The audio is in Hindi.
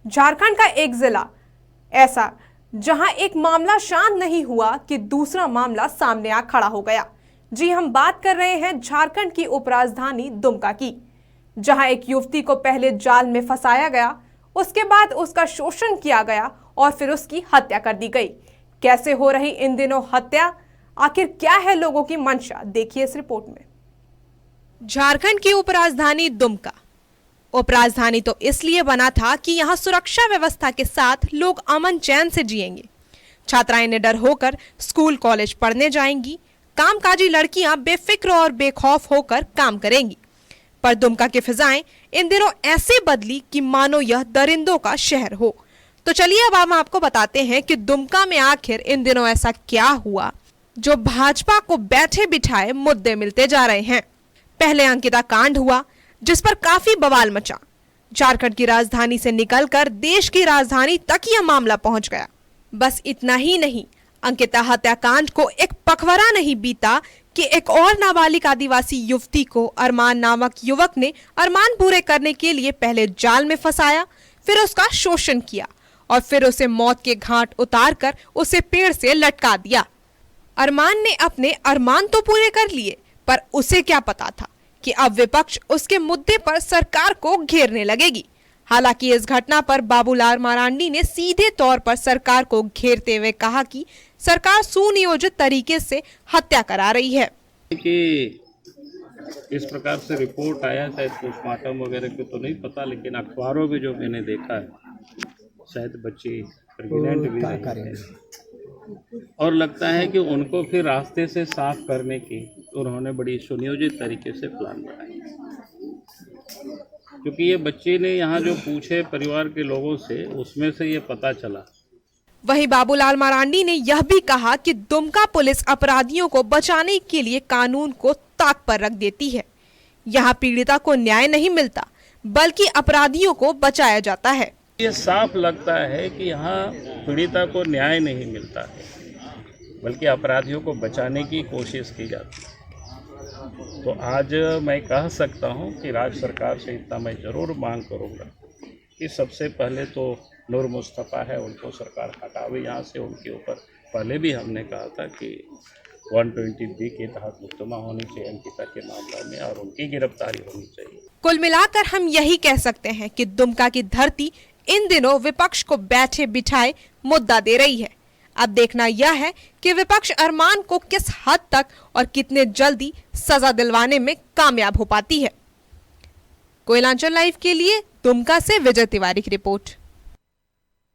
झारखंड का एक जिला ऐसा जहां एक मामला शांत नहीं हुआ कि दूसरा मामला सामने आ खड़ा हो गया। जी, हम बात कर रहे हैं झारखंड की उपराजधानी दुमका की, जहां एक युवती को पहले जाल में फंसाया गया, उसके बाद उसका शोषण किया गया और फिर उसकी हत्या कर दी गई। कैसे हो रही इन दिनों हत्या, आखिर क्या है लोगों की मंशा, देखिए इस रिपोर्ट में। झारखंड की उपराजधानी दुमका उपराजधानी तो इसलिए बना था कि यहाँ सुरक्षा व्यवस्था के साथ लोग अमन चैन से जिएंगे। छात्राएं निडर होकर स्कूल कॉलेज पढ़ने जाएंगी, कामकाजी लड़कियां बेफिक्र और बेखौफ होकर काम करेंगी। पर दुमका की फिजाएं इन दिनों ऐसे बदली कि मानो यह दरिंदों का शहर हो। तो चलिए अब हम आपको बताते हैं कि दुमका में आखिर इन दिनों ऐसा क्या हुआ जो भाजपा को बैठे बिठाए मुद्दे मिलते जा रहे हैं। पहले अंकिता कांड हुआ, जिस पर काफी बवाल मचा। झारखंड की राजधानी से निकलकर देश की राजधानी तक यह मामला पहुंच गया। बस इतना ही नहीं, अंकिता हत्याकांड को एक पखवाड़ा नहीं बीता कि एक और नाबालिग आदिवासी युवती को अरमान नामक युवक ने अरमान पूरे करने के लिए पहले जाल में फंसाया, फिर उसका शोषण किया और फिर उसे मौत के घाट उतारकर उसे पेड़ से लटका दिया। अरमान ने अपने अरमान तो पूरे कर लिए, पर उसे क्या पता था कि अब विपक्ष उसके मुद्दे पर सरकार को घेरने लगेगी। हालांकि इस घटना पर बाबूलाल मरांडी ने सीधे तौर पर सरकार को घेरते हुए कहा कि सरकार सुनियोजित तरीके से हत्या करा रही है। कि इस प्रकार से रिपोर्ट आया, शायद पोस्टमार्टम वगैरह को तो नहीं पता, लेकिन अखबारों में जो मैंने देखा है, शायद बच्चे प्रेग्नेंट भी रही है और लगता है कि उनको फिर रास्ते से साफ करने की उन्होंने बड़ी सुनियोजित तरीके से प्लान बनाया। क्योंकि ये बच्चे ने यहाँ जो पूछे परिवार के लोगों से, उसमें से ये पता चला। वहीं बाबूलाल मरांडी ने यह भी कहा कि दुमका पुलिस अपराधियों को बचाने के लिए कानून को ताक पर रख देती है। यहाँ पीड़िता को न्याय नहीं मिलता, बल्कि अपराधियों को बचाया जाता है। ये साफ लगता है कि यहाँ पीड़िता को न्याय नहीं मिलता है, बल्कि अपराधियों को बचाने की कोशिश की जाती है। तो आज मैं कह सकता हूँ कि राज्य सरकार से इतना मैं ज़रूर मांग करूँगा कि सबसे पहले तो नूर मुस्तफ़ा है, उनको सरकार हटावे यहाँ से। उनके ऊपर पहले भी हमने कहा था कि 120B के तहत मुकदमा होनी चाहिए अंकिता के मामला में और उनकी गिरफ्तारी होनी चाहिए। कुल मिलाकर हम यही कह सकते हैं कि दुमका की धरती इन दिनों विपक्ष को बैठे बिठाए मुद्दा दे रही है। अब देखना यह है कि विपक्ष अरमान को किस हद तक और कितने जल्दी सजा दिलवाने में कामयाब हो पाती है। कोयलांचल लाइव के लिए दुमका से विजय तिवारी की रिपोर्ट।